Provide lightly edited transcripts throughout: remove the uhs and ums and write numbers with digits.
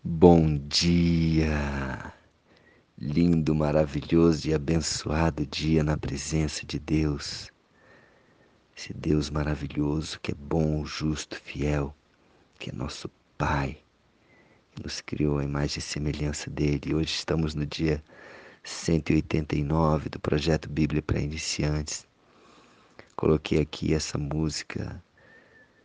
Bom dia! Lindo, maravilhoso e abençoado dia na presença de Deus. Esse Deus maravilhoso que é bom, justo, fiel, que é nosso Pai, que nos criou à imagem e semelhança dele. E hoje estamos no dia 189 do projeto Bíblia para Iniciantes. Coloquei aqui essa música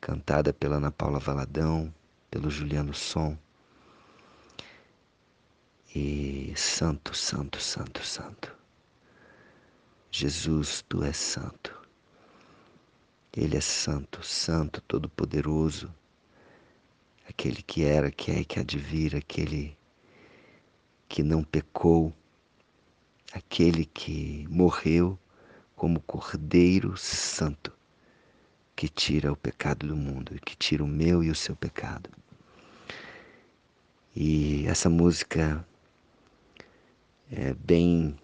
cantada pela Ana Paula Valadão, pelo Juliano Som. E santo, santo, santo, santo. Jesus, tu és santo. Ele é santo, santo, todo-poderoso. Aquele que era, que é e que há de vir, aquele que não pecou, aquele que morreu como Cordeiro Santo, que tira o pecado do mundo, que tira o meu e o seu pecado. E essa música é bem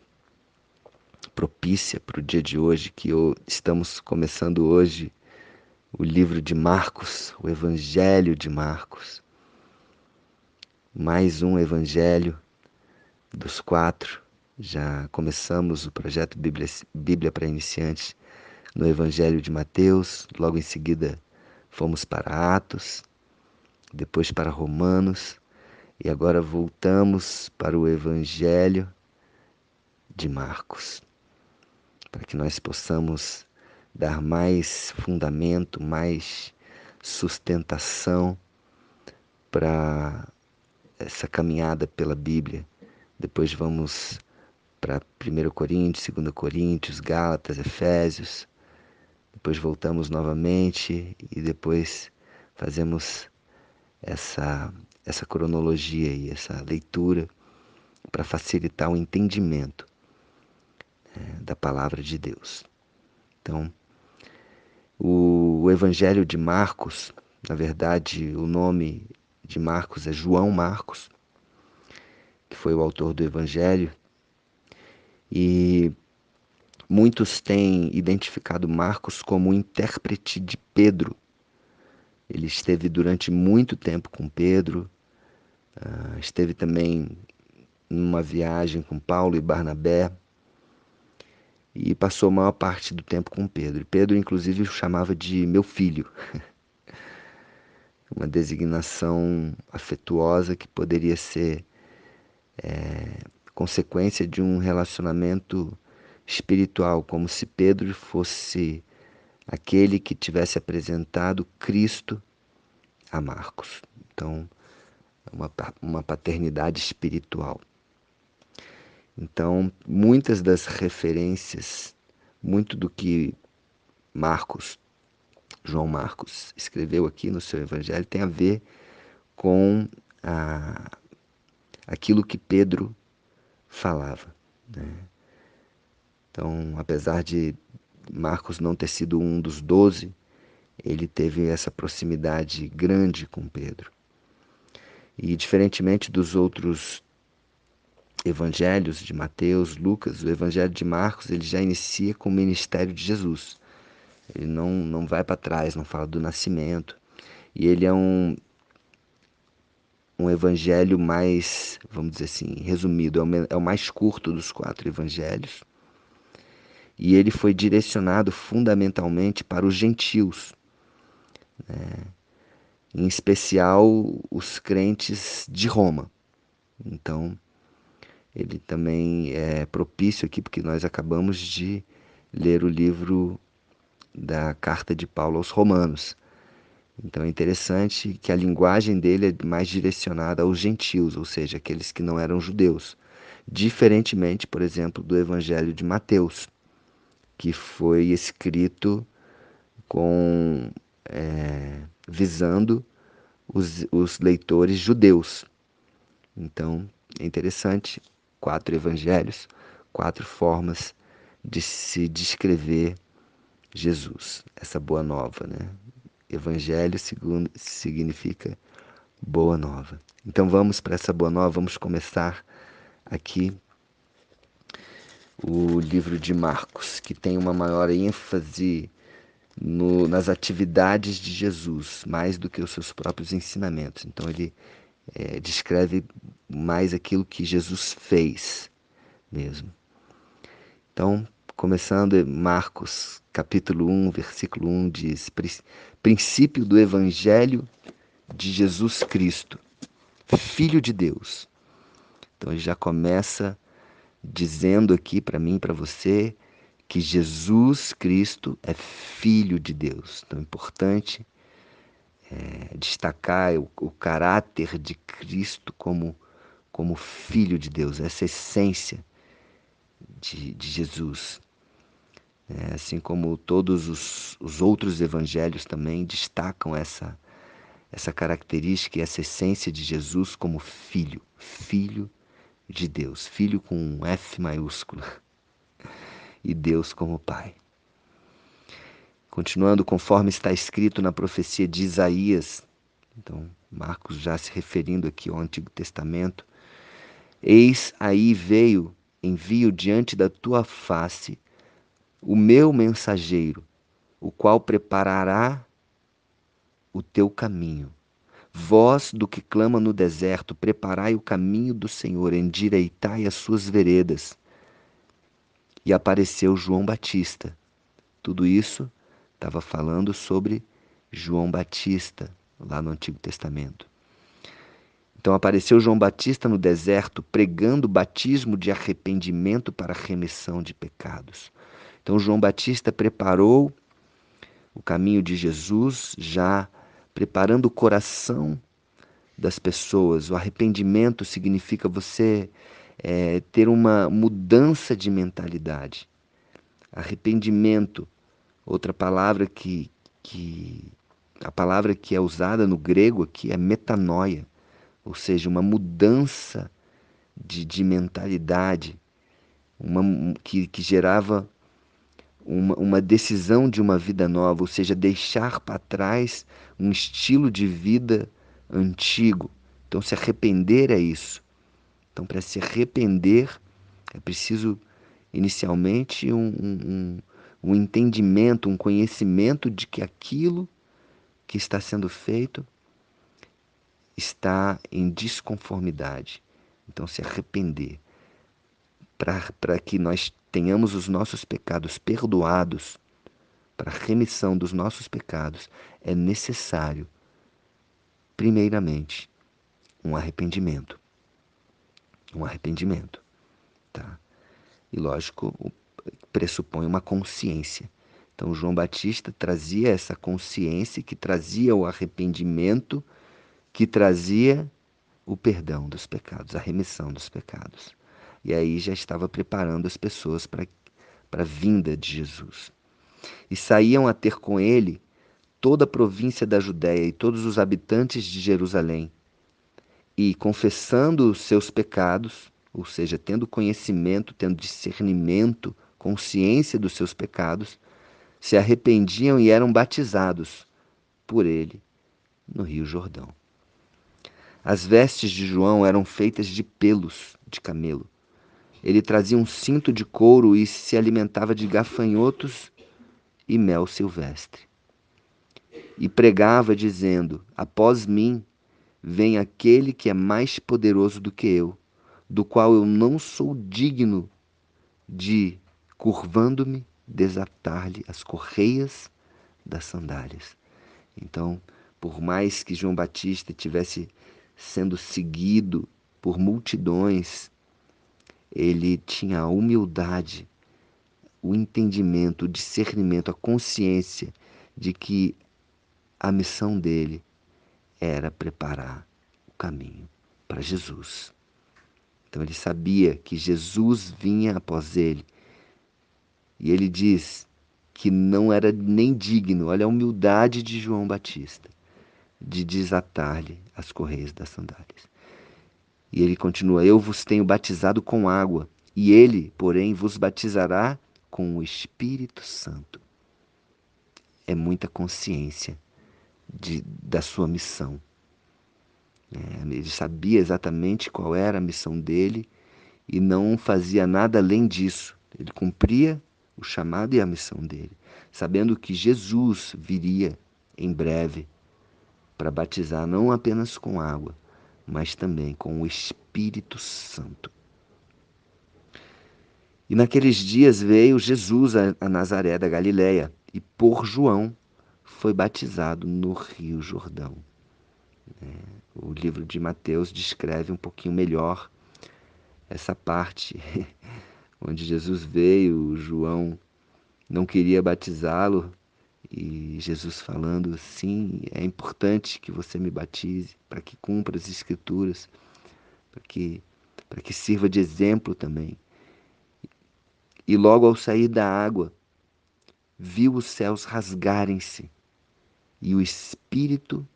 propícia para o dia de hoje, que estamos começando hoje o livro de Marcos, o Evangelho de Marcos. Mais um evangelho dos 4. Já começamos o projeto Bíblia para Iniciantes no Evangelho de Mateus, logo em seguida fomos para Atos, depois para Romanos e agora voltamos para o Evangelho de Marcos, para que nós possamos dar mais fundamento, mais sustentação para essa caminhada pela Bíblia. Depois vamos para 1 Coríntios, 2 Coríntios, Gálatas, Efésios. Depois voltamos novamente e depois fazemos essa cronologia e essa leitura para facilitar o entendimento da palavra de Deus. Então, o Evangelho de Marcos, na verdade, o nome de Marcos é João Marcos, que foi o autor do Evangelho, e muitos têm identificado Marcos como o intérprete de Pedro. Ele esteve durante muito tempo com Pedro, esteve também numa viagem com Paulo e Barnabé e passou a maior parte do tempo com Pedro. Pedro, inclusive, o chamava de meu filho, uma designação afetuosa que poderia ser consequência de um relacionamento espiritual, como se Pedro fosse aquele que tivesse apresentado Cristo a Marcos. Então, uma paternidade espiritual. Então, muitas das referências, muito do que João Marcos, escreveu aqui no seu evangelho tem a ver com aquilo que Pedro falava, né? Então, apesar de Marcos não ter sido um dos 12, ele teve essa proximidade grande com Pedro. E diferentemente dos outros evangelhos de Mateus, Lucas, o evangelho de Marcos ele já inicia com o ministério de Jesus. Ele não vai para trás, não fala do nascimento. E ele é um evangelho mais, vamos dizer assim, resumido, é o mais curto dos 4 evangelhos. E ele foi direcionado fundamentalmente para os gentios, né? Em especial os crentes de Roma. Então, ele também é propício aqui, porque nós acabamos de ler o livro da carta de Paulo aos Romanos. Então é interessante que a linguagem dele é mais direcionada aos gentios, ou seja, aqueles que não eram judeus. Diferentemente, por exemplo, do Evangelho de Mateus, que foi escrito visando os leitores judeus. Então é interessante, 4 evangelhos, 4 formas de se descrever Jesus, essa boa nova, né? Evangelho significa boa nova. Então vamos para essa boa nova, vamos começar aqui o livro de Marcos, que tem uma maior ênfase nas atividades de Jesus, mais do que os seus próprios ensinamentos. Então ele descreve mais aquilo que Jesus fez mesmo. Então, começando Marcos, capítulo 1, versículo 1, diz: princípio do Evangelho de Jesus Cristo, Filho de Deus. Então, ele já começa dizendo aqui para mim e para você que Jesus Cristo é Filho de Deus. Então, é importante destacar o caráter de Cristo como Filho de Deus, essa essência de Jesus. Assim como todos os outros evangelhos também destacam essa característica e essa essência de Jesus como Filho, Filho de Deus, Filho com um F maiúsculo, e Deus como Pai. Continuando conforme está escrito na profecia de Isaías, então Marcos já se referindo aqui ao Antigo Testamento: eis aí envio diante da tua face o meu mensageiro, o qual preparará o teu caminho. Voz do que clama no deserto, preparai o caminho do Senhor, endireitai as suas veredas. E apareceu João Batista. Tudo isso estava falando sobre João Batista, lá no Antigo Testamento. Então apareceu João Batista no deserto, pregando batismo de arrependimento para a remissão de pecados. Então João Batista preparou o caminho de Jesus, já preparando o coração das pessoas. O arrependimento significa você ter uma mudança de mentalidade. Arrependimento, outra palavra a palavra que é usada no grego aqui é metanoia, ou seja, uma mudança de mentalidade, que gerava uma decisão de uma vida nova, ou seja, deixar para trás um estilo de vida antigo. Então, se arrepender é isso. Então, para se arrepender, é preciso, inicialmente, um entendimento, um conhecimento de que aquilo que está sendo feito está em desconformidade. Então, se arrepender. Para que nós tenhamos os nossos pecados perdoados, para a remissão dos nossos pecados, é necessário, primeiramente, um arrependimento. Um arrependimento, tá? E lógico, pressupõe uma consciência. Então João Batista trazia essa consciência, que trazia o arrependimento, que trazia o perdão dos pecados, a remissão dos pecados. E aí já estava preparando as pessoas para a vinda de Jesus. E saíam a ter com ele toda a província da Judéia e todos os habitantes de Jerusalém. E confessando os seus pecados, ou seja, tendo conhecimento, tendo discernimento, consciência dos seus pecados, se arrependiam e eram batizados por ele no Rio Jordão. As vestes de João eram feitas de pelos de camelo. Ele trazia um cinto de couro e se alimentava de gafanhotos e mel silvestre. E pregava dizendo: após mim vem aquele que é mais poderoso do que eu, do qual eu não sou digno de, curvando-me, desatar-lhe as correias das sandálias. Então, por mais que João Batista tivesse sendo seguido por multidões, ele tinha a humildade, o entendimento, o discernimento, a consciência de que a missão dele era preparar o caminho para Jesus. Então ele sabia que Jesus vinha após ele. E ele diz que não era nem digno, olha a humildade de João Batista, de desatar-lhe as correias das sandálias. E ele continua: eu vos tenho batizado com água, e ele, porém, vos batizará com o Espírito Santo. É muita consciência da sua missão. Ele sabia exatamente qual era a missão dele e não fazia nada além disso. Ele cumpria o chamado e a missão dele, sabendo que Jesus viria em breve para batizar não apenas com água, mas também com o Espírito Santo. E naqueles dias veio Jesus a Nazaré da Galileia e por João foi batizado no Rio Jordão. O livro de Mateus descreve um pouquinho melhor essa parte onde Jesus veio, João não queria batizá-lo e Jesus falando, sim, é importante que você me batize para que cumpra as Escrituras, para que sirva de exemplo também. E logo ao sair da água, viu os céus rasgarem-se e o Espírito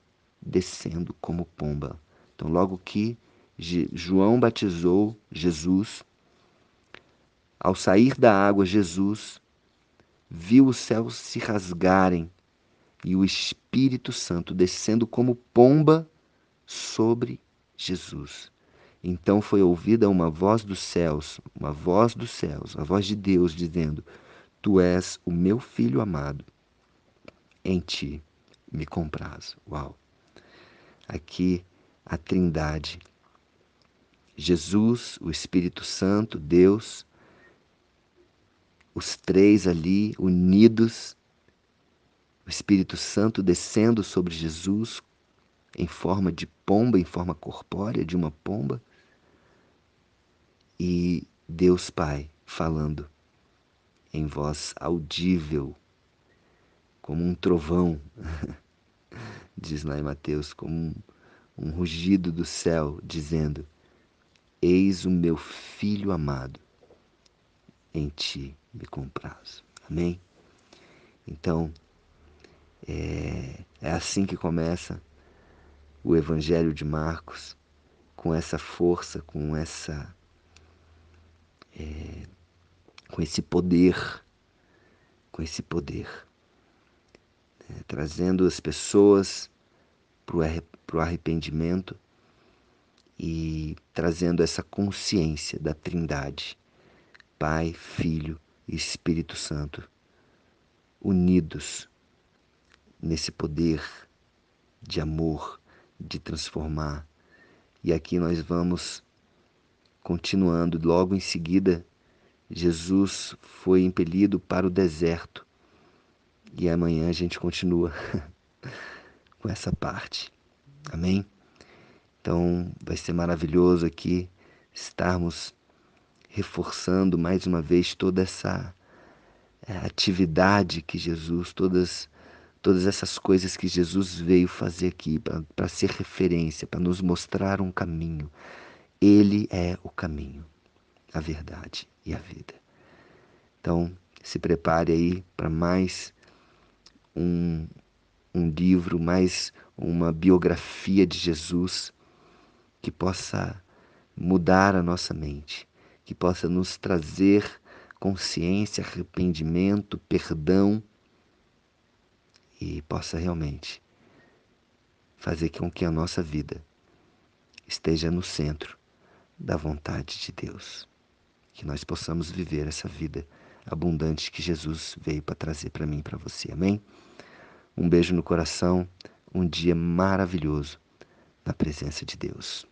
descendo como pomba. Então, logo que João batizou Jesus, ao sair da água, Jesus viu os céus se rasgarem e o Espírito Santo descendo como pomba sobre Jesus. Então foi ouvida uma voz dos céus, uma voz dos céus, a voz de Deus dizendo: Tu és o meu filho amado, em ti me comprazo. Uau! Aqui a Trindade, Jesus, o Espírito Santo, Deus, os três ali unidos, o Espírito Santo descendo sobre Jesus em forma de pomba, em forma corpórea de uma pomba, e Deus Pai falando em voz audível, como um trovão, diz lá em Mateus, como um rugido do céu, dizendo: Eis o meu filho amado, em ti me comprazo. Amém? Então, é assim que começa o Evangelho de Marcos, com essa força, com esse poder, trazendo as pessoas para o arrependimento e trazendo essa consciência da Trindade, Pai, Filho e Espírito Santo, unidos nesse poder de amor, de transformar. E aqui nós vamos continuando. Logo em seguida, Jesus foi impelido para o deserto. E amanhã a gente continua com essa parte. Amém? Então vai ser maravilhoso aqui estarmos reforçando mais uma vez toda essa atividade que Jesus, todas essas coisas que Jesus veio fazer aqui para ser referência, para nos mostrar um caminho. Ele é o caminho, a verdade e a vida. Então, se prepare aí para mais um, um livro, mais uma biografia de Jesus que possa mudar a nossa mente, que possa nos trazer consciência, arrependimento, perdão e possa realmente fazer com que a nossa vida esteja no centro da vontade de Deus. Que nós possamos viver essa vida abundante que Jesus veio para trazer para mim e para você. Amém? Um beijo no coração, um dia maravilhoso na presença de Deus.